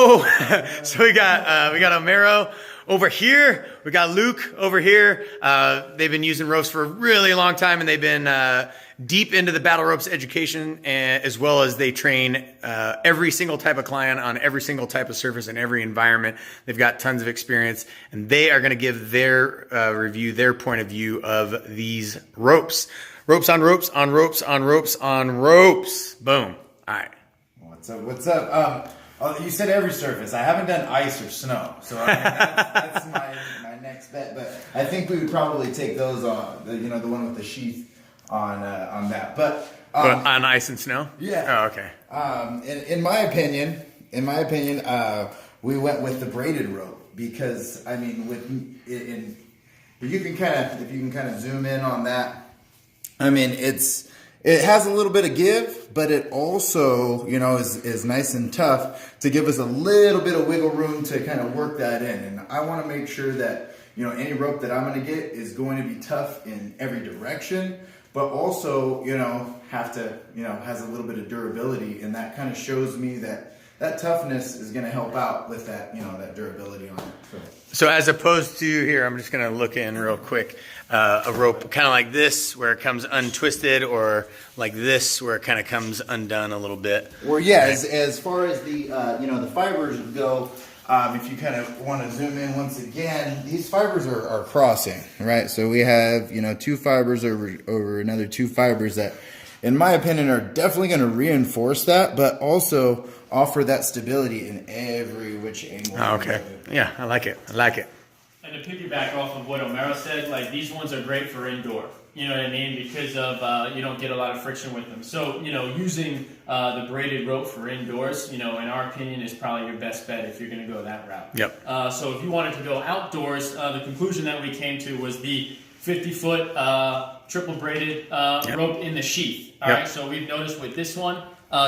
Whoa! So we got Omero over here. We got Luke over here. They've been using ropes for a really long time, and they've been deep into the battle ropes education, as well as they train every single type of client on every single type of surface in every environment. They've got tons of experience, and they are going to give their review, their point of view of these ropes. Ropes on ropes on ropes on ropes on ropes. Boom. All right. What's up? What's up? You said every surface. I haven't done ice or snow, so that's my next bet. But I think we would probably take those on. The one with the sheath on that. But on ice and snow. Yeah. Oh, okay. In my opinion, we went with the braided rope because I mean, if you can kind of zoom in on that. I mean, it has a little bit of give, but it also, is nice and tough to give us a little bit of wiggle room to kind of work that in. And I want to make sure that, any rope that I'm going to get is going to be tough in every direction, but also, has a little bit of durability. And that kind of shows me that toughness is going to help out with that, that durability on it. So as opposed to here, I'm just going to look in real quick, a rope kind of like this where it comes untwisted, or like this where it kind of comes undone a little bit. Or yeah, right. As far as the the fibers go, if you kind of want to zoom in once again, these fibers are crossing, right? So we have two fibers over another two fibers that, in my opinion, are definitely going to reinforce that, but also offer that stability in every which angle. Oh, okay. Yeah, I like it. And to piggyback off of what Omero said, like these ones are great for indoor. You know what I mean? Because of you don't get a lot of friction with them. So using the braided rope for indoors, in our opinion, is probably your best bet if you're going to go that route. Yep. So if you wanted to go outdoors, the conclusion that we came to was the 50-foot triple braided rope in the sheath. All right. So we've noticed with this one,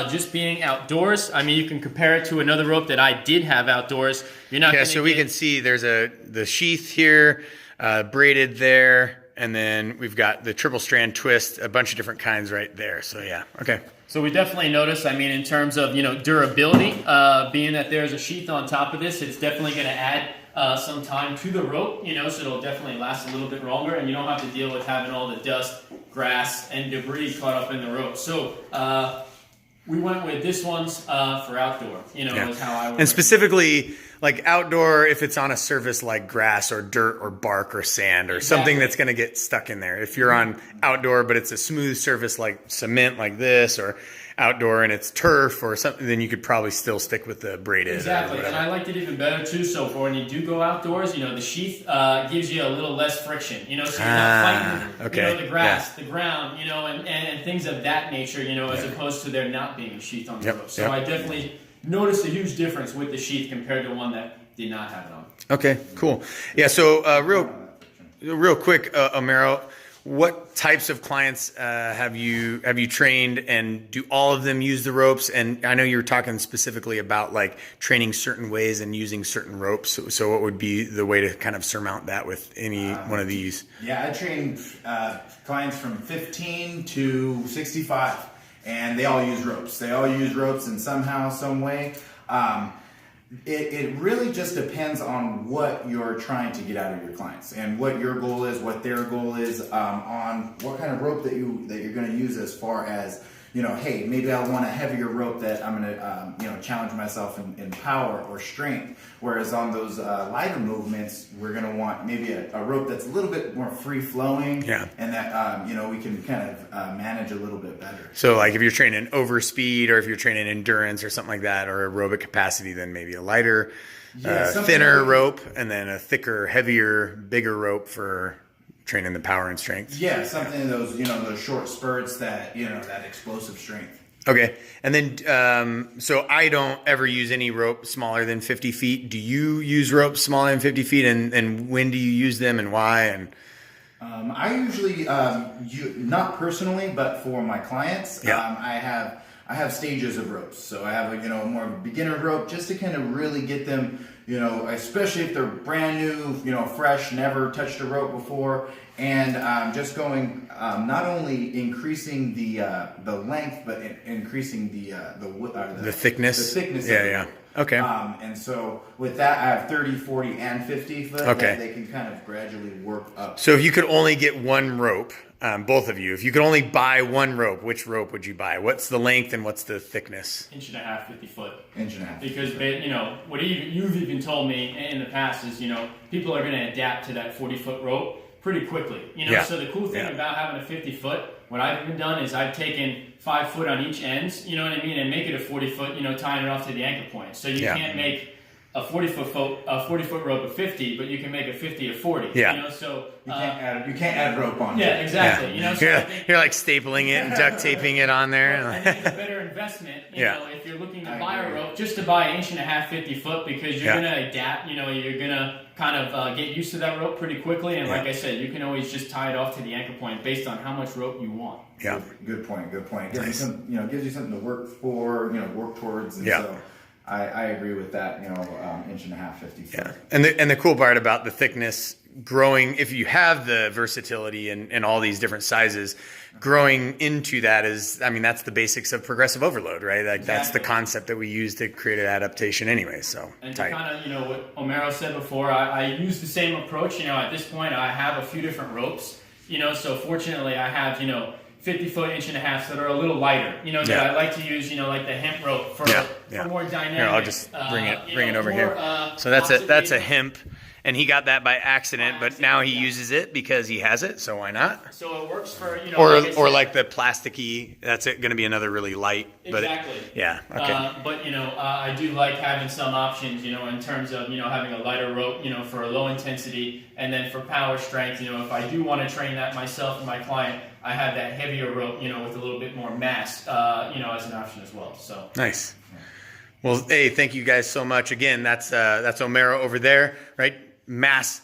just being outdoors, I mean, you can compare it to another rope that I did have outdoors. You're not. Yeah. So we can see there's the sheath here, braided there. And then we've got the triple strand twist, a bunch of different kinds right there. So yeah, okay. So we definitely notice, I mean, in terms of, durability, being that there's a sheath on top of this, it's definitely going to add some time to the rope, so it'll definitely last a little bit longer, and you don't have to deal with having all the dust, grass, and debris caught up in the rope. So we went with this one's for outdoor, is how I would. And specifically, like outdoor, if it's on a surface like grass or dirt or bark or sand or something that's going to get stuck in there. If you're on outdoor, but it's a smooth surface like cement like this, or outdoor and it's turf or something, then you could probably still stick with the braided. Exactly, and I liked it even better too. So for when you do go outdoors, the sheath gives you a little less friction. So you're not fighting, the grass, the ground, and things of that nature. As opposed to there not being a sheath on the rope. So I definitely noticed a huge difference with the sheath compared to one that did not have it on. Okay, cool. Yeah. So real quick, Omero, what types of clients have you trained, and do all of them use the ropes? And I know you were talking specifically about like training certain ways and using certain ropes. So what would be the way to kind of surmount that with any one of these? Yeah, I trained clients from 15 to 65, and they all use ropes. They all use ropes in somehow, some way. It really just depends on what you're trying to get out of your clients and what your goal is, what their goal is, on what kind of rope that you're going to use, as far as, hey, maybe I want a heavier rope that I'm going to, challenge myself in power or strength. Whereas on those lighter movements, we're going to want maybe a rope that's a little bit more free flowing, and that, we can kind of manage a little bit better. So like if you're training overspeed, or if you're training endurance or something like that, or aerobic capacity, then maybe a lighter, thinner rope, and then a thicker, heavier, bigger rope for training the power and strength. Yeah, something of those, those short spurts that, that explosive strength. Okay. And then, so I don't ever use any rope smaller than 50 feet. Do you use ropes smaller than 50 feet? And when do you use them and why? And I usually, not personally, but for my clients, I have stages of ropes. So I have a more beginner rope, just to kind of really get them, especially if they're brand new, fresh, never touched a rope before, and just going not only increasing the length, but increasing the thickness. Yeah. Okay. And so with that, I have 30, 40, and 50 foot. Okay. That they can kind of gradually work up. So if you could only get one rope, both of you, if you could only buy one rope, which rope would you buy? What's the length and what's the thickness? 1.5 inch, 50 foot. Inch and a half. Because, you know, what you've even told me in the past is, you know, people are going to adapt to that 40-foot rope pretty quickly. You know, Yeah. so the cool thing about having a 50 foot, what I've even done is I've taken 5 foot on each ends, you know what I mean, and make it a 40 foot, you know, tying it off to the anchor point. So you can't make a 40 foot rope of 50, but you can make a 50 of 40. Yeah. You know, so You can't add rope on. yeah, exactly. Yeah. You know, so I think, You're like stapling it and duct taping it on I there. think it's a better investment, you Yeah. know, if you're looking to I buy agree. a rope, just to buy 1.5 inch, 50 foot, because you're Yeah. going to adapt, you know, you're going to kind of get used to that rope pretty quickly. And like I said, you can always just tie it off to the anchor point based on how much rope you want. Yeah. Good point. Gives you some, you know, gives you something to work for, you know, work towards. And Yeah. so I agree with that. You know, 1.5 inch, 50 foot. Yeah. And the cool part about the thickness growing, if you have the versatility and all these different sizes, growing into that is, I mean, that's the basics of progressive overload, right? Like that's the Exactly. concept that we use to create an adaptation anyway. So And tight. to kind of, you know, what Omero said before, I use the same approach. You know, at this point, I have a few different ropes. You know, so fortunately, I have, you know, 50 foot, 1.5 inches that are a little lighter. You know, that I like to use, you know, like the hemp rope for more dynamic. Here, I'll just bring it over here. So that's a oxidative. hemp, and he got that by accident, but now he uses it because he has it. So why not? So it works for, you know, Or like I said, like the plasticky. That's going to be another really light. But exactly. yeah. Okay. But, you know, I do like having some options, you know, in terms of, you know, having a lighter rope, you know, for a low intensity, and then for power strength, you know, if I do want to train that myself and my client, I have that heavier rope, you know, with a little bit more mass, you know, as an option as well. So Nice. Well, hey, thank you guys so much. Again, that's Omero over there, right? Mass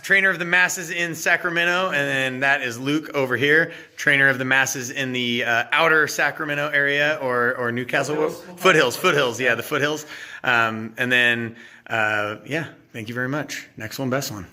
trainer of the masses in Sacramento, and then that is Luke over here, trainer of the masses in the outer Sacramento area or Newcastle foothills. Yeah, the foothills. And then thank you very much. Next one, best one.